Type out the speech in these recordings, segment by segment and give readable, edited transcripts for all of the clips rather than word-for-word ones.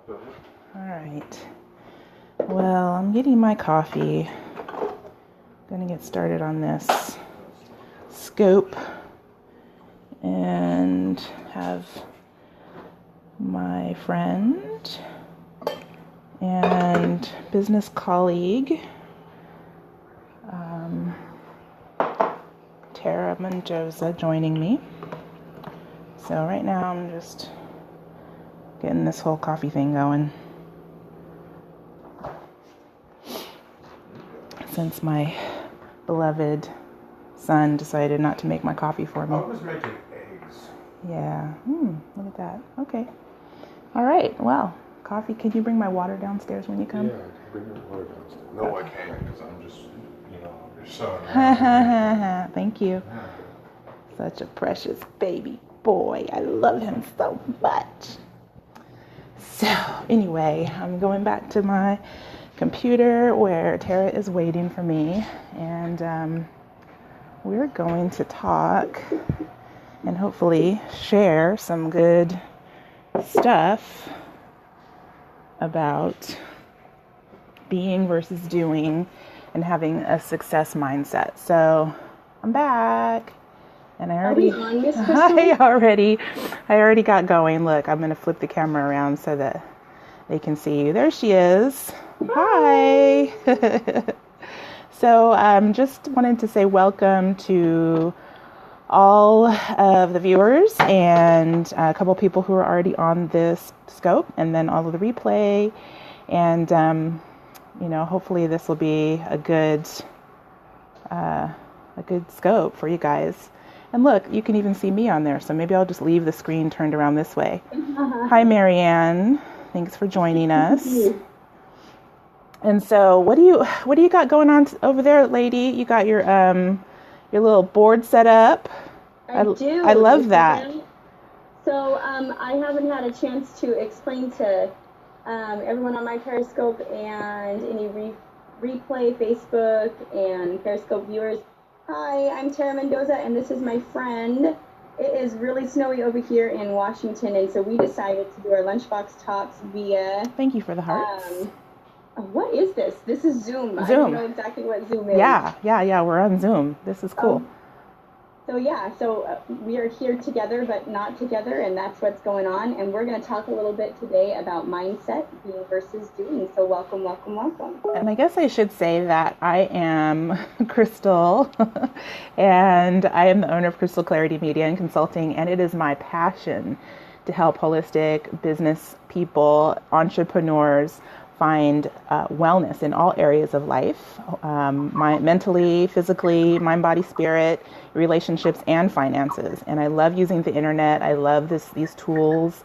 All right. Well, I'm getting my coffee. Gonna get started on this scope and have my friend and business colleague, Tara Mendoza, joining me. So right now I'm just getting this whole coffee thing going. Since my beloved son decided not to make my coffee for me. I was making eggs. Yeah. Look at that. Okay. All right. Well, coffee. Can you bring my water downstairs when you come? Yeah, I can bring your water downstairs. No, I can't because I'm just, your son. Thank you. Such a precious baby boy. I love him so much. So anyway, I'm going back to my computer where Tara is waiting for me, and we're going to talk and hopefully share some good stuff about being versus doing and having a success mindset. So I'm back, and I already got going. Look, I'm going to flip the camera around so that they can see you. There she is. Hi. So just wanted to say welcome to all of the viewers and a couple people who are already on this scope, and then all of the replay. And, hopefully this will be a good scope for you guys. And look, you can even see me on there. So maybe I'll just leave the screen turned around this way. Hi, Marianne. Thanks for joining us. And so what do you got going on over there, lady? You got your little board set up. I do. I love that. So I haven't had a chance to explain to everyone on my Periscope and any replay Facebook and Periscope viewers. Hi, I'm Tara Mendoza, and this is my friend. It is really snowy over here in Washington, and so we decided to do our lunchbox talks via... Thank you for the hearts. What is this? This is Zoom. I don't know exactly what Zoom is. Yeah, we're on Zoom. This is cool. So we are here together, but not together, and that's what's going on. And we're going to talk a little bit today about mindset, being versus doing. So welcome. And I guess I should say that I am Crystal, and I am the owner of cclaritymedia and Consulting, and it is my passion to help holistic business people, entrepreneurs, find wellness in all areas of life, mentally, physically, mind, body, spirit, relationships, and finances. And I love using the internet. I love these tools.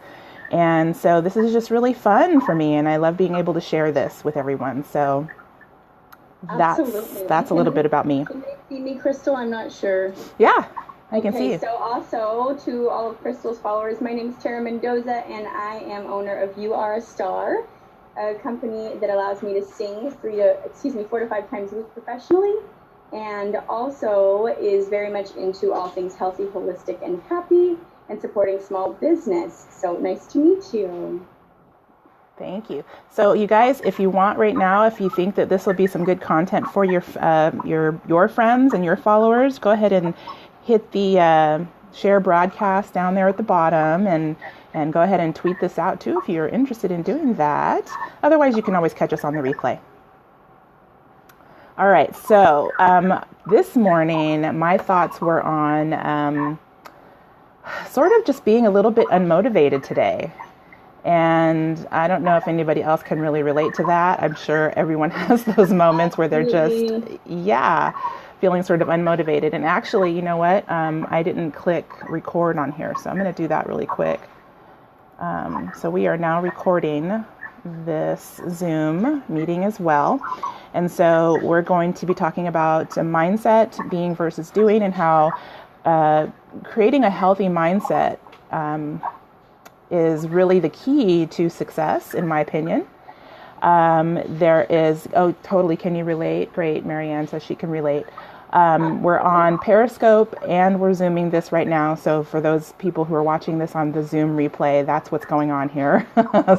And so this is just really fun for me. And I love being able to share this with everyone. So that's a little bit about me. Can you see me, Crystal? I'm not sure. Yeah, I can see you. So also to all of Crystal's followers, my name is Tara Mendoza, and I am owner of You Are a Star, a company that allows me to sing 4 to 5 times a week professionally, and also is very much into all things healthy, holistic, and happy, and supporting small business. So nice to meet you. Thank you. So you guys, if you want right now, if you think that this will be some good content for your friends and your followers, go ahead and hit the share broadcast down there at the bottom, and go ahead and tweet this out too if you're interested in doing that. Otherwise, you can always catch us on the replay. All right, so this morning, my thoughts were on sort of just being a little bit unmotivated today. And I don't know if anybody else can really relate to that. I'm sure everyone has those moments where they're just, feeling sort of unmotivated. And actually, you know what? I didn't click record on here, so I'm going to do that really quick. So we are now recording this Zoom meeting as well. And so we're going to be talking about mindset, being versus doing, and how creating a healthy mindset is really the key to success, in my opinion. There is, totally, can you relate? Great, Marianne says she can relate. We're on Periscope and we're Zooming this right now. So for those people who are watching this on the Zoom replay, that's what's going on here.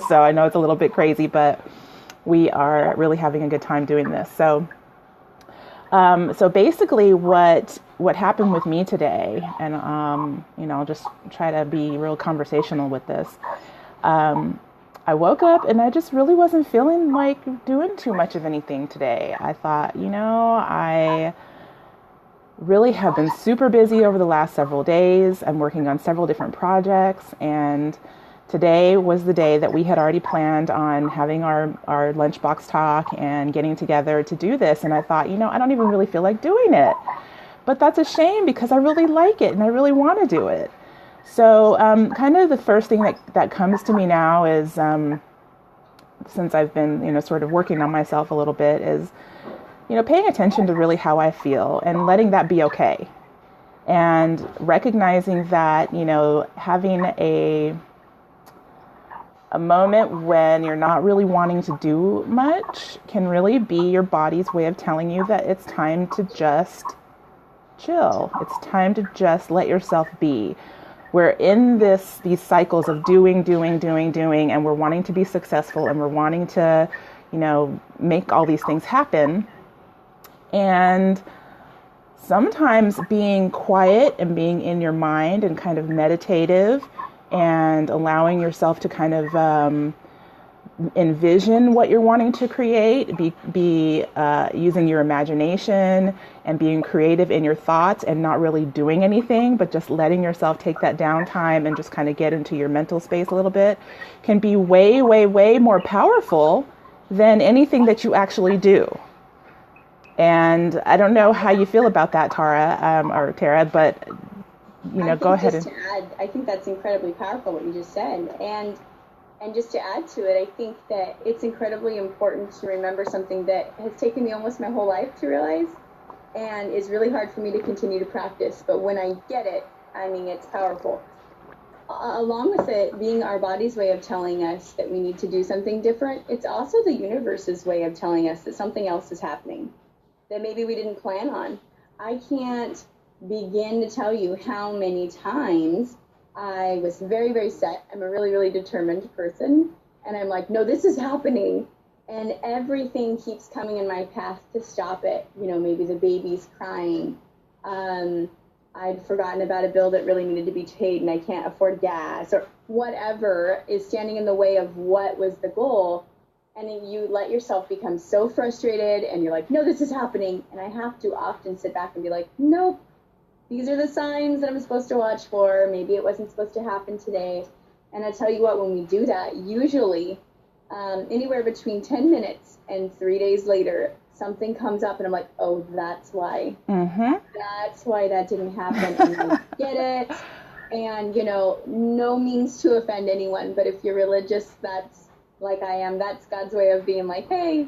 So I know it's a little bit crazy, but we are really having a good time doing this. So basically what happened with me today, and, I'll just try to be real conversational with this. I woke up and I just really wasn't feeling like doing too much of anything today. I thought, I really have been super busy over the last several days. I'm working on several different projects, and today was the day that we had already planned on having our lunchbox talk and getting together to do this. And I thought, I don't even really feel like doing it. But that's a shame because I really like it and I really want to do it. So kind of the first thing that comes to me now is, since I've been, sort of working on myself a little bit, is, paying attention to really how I feel and letting that be okay. And recognizing that, having a moment when you're not really wanting to do much can really be your body's way of telling you that it's time to just chill. It's time to just let yourself be. We're in these cycles of doing, and we're wanting to be successful and we're wanting to, make all these things happen. And sometimes being quiet and being in your mind and kind of meditative and allowing yourself to kind of envision what you're wanting to create, be using your imagination and being creative in your thoughts and not really doing anything, but just letting yourself take that downtime and just kind of get into your mental space a little bit, can be way, way, way more powerful than anything that you actually do. And I don't know how you feel about that, Tara, but go ahead. I think that's incredibly powerful what you just said. And just to add to it, I think that it's incredibly important to remember something that has taken me almost my whole life to realize and is really hard for me to continue to practice. But when I get it, it's powerful. Along with it being our body's way of telling us that we need to do something different, it's also the universe's way of telling us that something else is happening that maybe we didn't plan on. I can't begin to tell you how many times I was very, very set. I'm a really, really determined person. And I'm like, no, this is happening. And everything keeps coming in my path to stop it. Maybe the baby's crying. I'd forgotten about a bill that really needed to be paid and I can't afford gas, or whatever is standing in the way of what was the goal. And then you let yourself become so frustrated and you're like, no, this is happening. And I have to often sit back and be like, nope. These are the signs that I'm supposed to watch for. Maybe it wasn't supposed to happen today. And I tell you what, when we do that, usually anywhere between 10 minutes and 3 days later, something comes up and I'm like, oh, that's why. Mm-hmm. That's why that didn't happen. And I get it. And, no means to offend anyone. But if you're religious, that's like I am. That's God's way of being like, hey,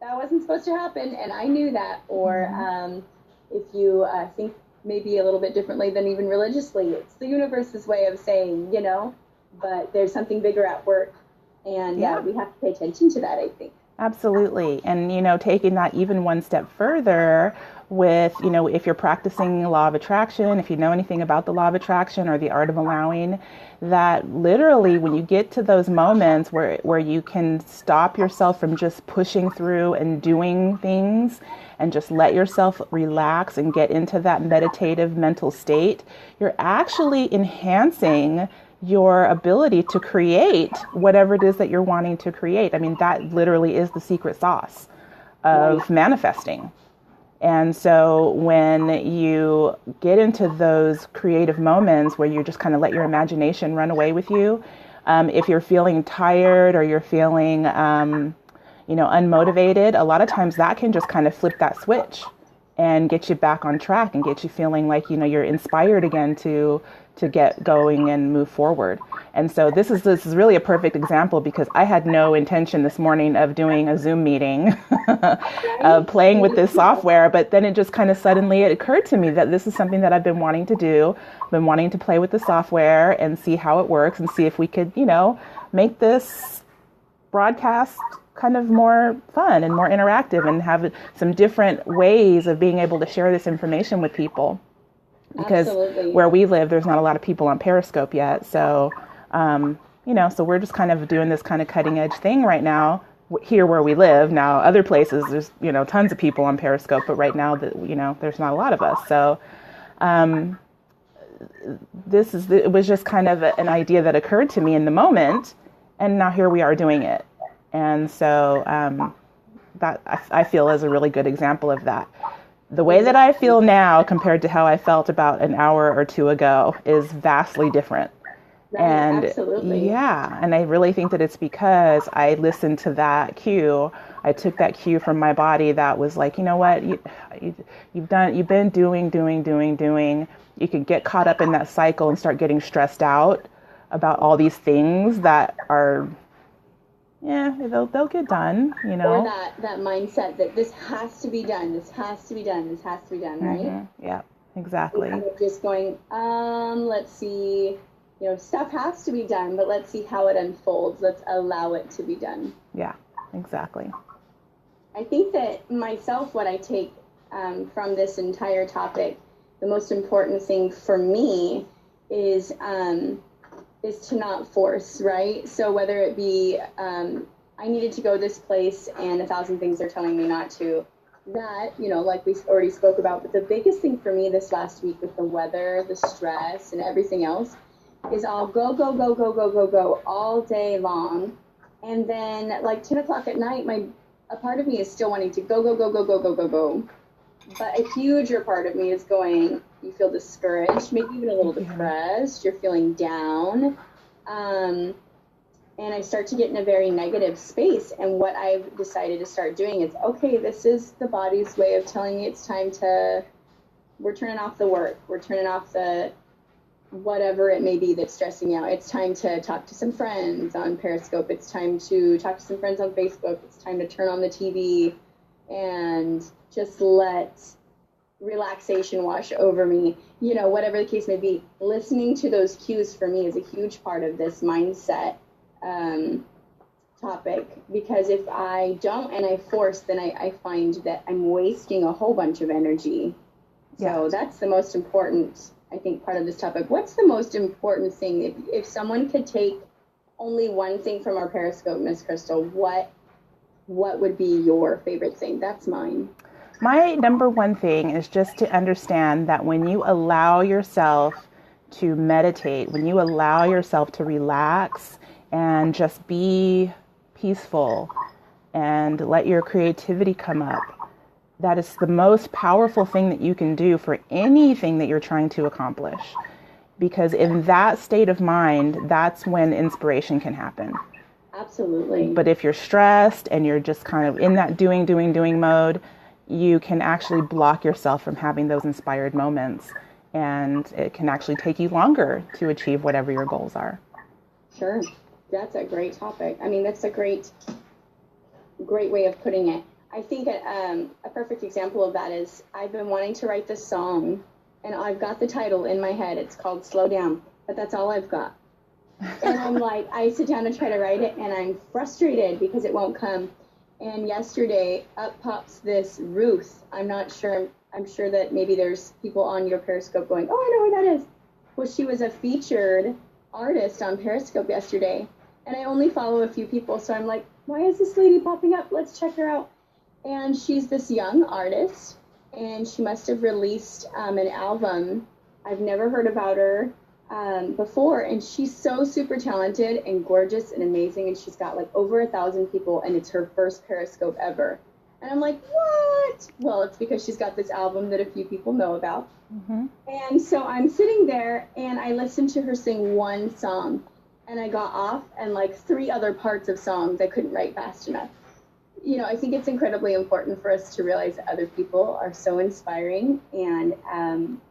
that wasn't supposed to happen. And I knew that. Or if you think maybe a little bit differently than even religiously, it's the universe's way of saying, but there's something bigger at work, and we have to pay attention to that, I think. Absolutely. And, taking that even one step further with, if you're practicing law of attraction, if you know anything about the law of attraction or the art of allowing, that literally when you get to those moments where you can stop yourself from just pushing through and doing things and just let yourself relax and get into that meditative mental state, you're actually enhancing your ability to create whatever it is that you're wanting to create. That literally is the secret sauce of manifesting. And so when you get into those creative moments where you just kind of let your imagination run away with you, if you're feeling tired or you're feeling, unmotivated, a lot of times that can just kind of flip that switch and get you back on track and get you feeling like, you're inspired again to get going and move forward. And so this is really a perfect example because I had no intention this morning of doing a Zoom meeting, of playing with this software, but then it just kind of suddenly it occurred to me that this is something that I've been wanting to do. I've been wanting to play with the software and see how it works and see if we could, make this broadcast kind of more fun and more interactive and have some different ways of being able to share this information with people. Because Absolutely. where we live, there's not a lot of people on Periscope yet. So, so we're just kind of doing this kind of cutting edge thing right now here where we live. Now, other places, there's, tons of people on Periscope, but right now, there's not a lot of us. So, it was just kind of an idea that occurred to me in the moment, and now here we are doing it. And so that I feel is a really good example of that. The way that I feel now compared to how I felt about an hour or two ago is vastly different. Right, And absolutely. yeah, and I really think that it's because I listened to that cue. I took that cue from my body that was like, you know what, you've been doing. You could get caught up in that cycle and start getting stressed out about all these things that are, they'll get done, Or that mindset that this has to be done, right? Yeah, exactly. Instead of just going, let's see, stuff has to be done, but let's see how it unfolds. Let's allow it to be done. Yeah, exactly. I think that myself, what I take from this entire topic, the most important thing for me is to not force, right? So whether it be I needed to go this place and 1,000 things are telling me not to, that, like we already spoke about, but the biggest thing for me this last week with the weather, the stress, and everything else is I'll go all day long. And then like 10 o'clock at night, a part of me is still wanting to go. But a huger part of me is going, you feel discouraged, maybe even a little depressed, you're feeling down. And I start to get in a very negative space. And what I've decided to start doing is, okay, this is the body's way of telling me it's time we're turning off the work. We're turning off the whatever it may be that's stressing me out. It's time to talk to some friends on Periscope. It's time to talk to some friends on Facebook. It's time to turn on the TV and just let relaxation wash over me. Whatever the case may be, listening to those cues for me is a huge part of this mindset topic, because if I don't and I force, then I find that I'm wasting a whole bunch of energy. Yeah. So that's the most important, I think, part of this topic. What's the most important thing? If someone could take only one thing from our Periscope, Miss Crystal, what would be your favorite thing? That's mine. My number one thing is just to understand that when you allow yourself to meditate, when you allow yourself to relax and just be peaceful and let your creativity come up, that is the most powerful thing that you can do for anything that you're trying to accomplish. Because in that state of mind, that's when inspiration can happen. Absolutely. But if you're stressed and you're just kind of in that doing mode, you can actually block yourself from having those inspired moments. And it can actually take you longer to achieve whatever your goals are. Sure. That's a great topic. I mean, that's a great way of putting it. I think a perfect example of that is I've been wanting to write this song, and I've got the title in my head. It's called Slow Down, but that's all I've got. And I'm like, I sit down and try to write it, and I'm frustrated because it won't come. And yesterday, up pops this Ruth. I'm sure that maybe there's people on your Periscope going, oh, I know who that is. Well, she was a featured artist on Periscope yesterday, and I only follow a few people, so I'm like, why is this lady popping up? Let's check her out. And she's this young artist, and she must have released an album. I've never heard about her before, and she's so super talented and gorgeous and amazing, and she's got like over 1,000 people, and it's her first Periscope ever. And I'm like, what? Well, it's because she's got this album that a few people know about. Mm-hmm. And so I'm sitting there, and I listened to her sing one song, and I got off, and like 3 other parts of songs I couldn't write fast enough. I think it's incredibly important for us to realize that other people are so inspiring, and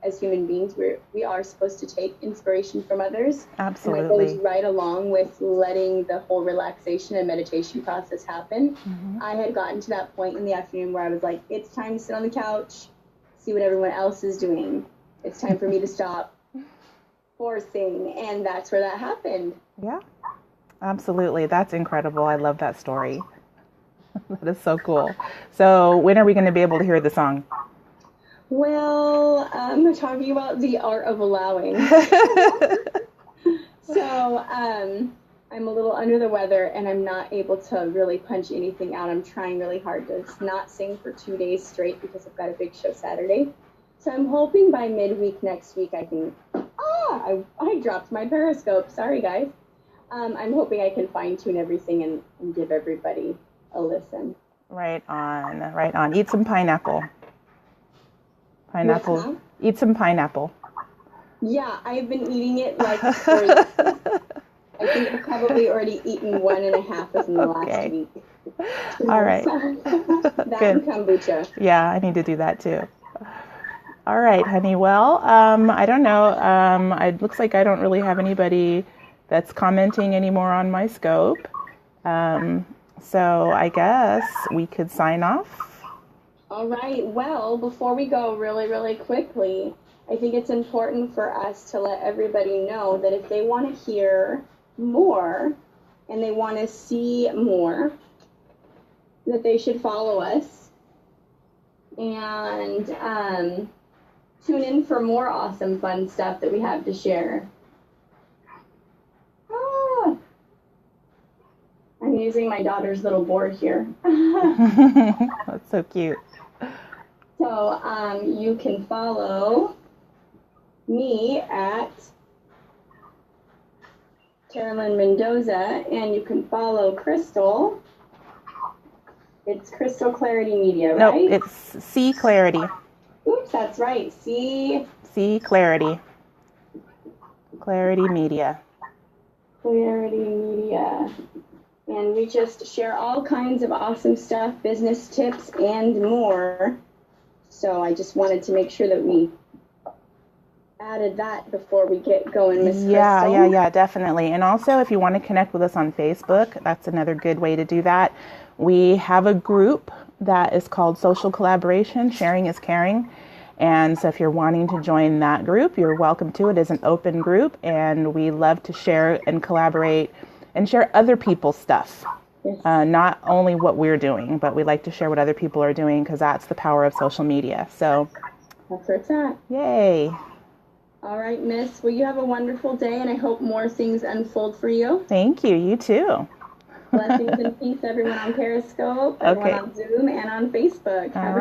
as human beings, we are supposed to take inspiration from others. Absolutely. And it goes right along with letting the whole relaxation and meditation process happen. Mm-hmm. I had gotten to that point in the afternoon where I was like, it's time to sit on the couch, see what everyone else is doing. It's time for me to stop forcing, and that's where that happened. Yeah, absolutely. That's incredible. I love that story. That is so cool. So when are we going to be able to hear the song? Well, I'm talking about the art of allowing. So I'm a little under the weather, and I'm not able to really punch anything out. I'm trying really hard to not sing for 2 days straight because I've got a big show Saturday. So I'm hoping by midweek next week I can... I dropped my Periscope. Sorry, guys. I'm hoping I can fine-tune everything and give everybody a listen. Right on, right on. Eat some pineapple. What's that? Eat some pineapple. Yeah, I've been eating it like for... I think I've probably already eaten 1.5 within the last week. All right. That Good. and kombucha. Yeah, I need to do that too. All right, honey. Well, I don't know. It looks like I don't really have anybody that's commenting anymore on my scope. So I guess we could sign off. All right. Well, before we go really, really quickly, I think it's important for us to let everybody know that if they want to hear more and they want to see more, that they should follow us and tune in for more awesome, fun stuff that we have to share. I'm using my daughter's little board here. That's so cute. So you can follow me at Carolyn Mendoza, and you can follow Crystal. It's Crystal Clarity Media, right? Nope, it's C Clarity. Oops, that's right. C Clarity. Clarity Media. Clarity Media. And we just share all kinds of awesome stuff, business tips, and more. So I just wanted to make sure that we added that before we get going, Miss Crystal. Yeah, definitely. And also, if you want to connect with us on Facebook, that's another good way to do that. We have a group that is called Social Collaboration, Sharing is Caring. And so if you're wanting to join that group, you're welcome to. It is an open group, and we love to share and collaborate and share other people's stuff. Yes. Not only what we're doing, but we like to share what other people are doing because that's the power of social media. So that's where it's at. Yay. All right, Miss. Well, you have a wonderful day, and I hope more things unfold for you. Thank you. You too. Blessings and peace, everyone on Periscope, everyone on Zoom, and on Facebook. All Have right. a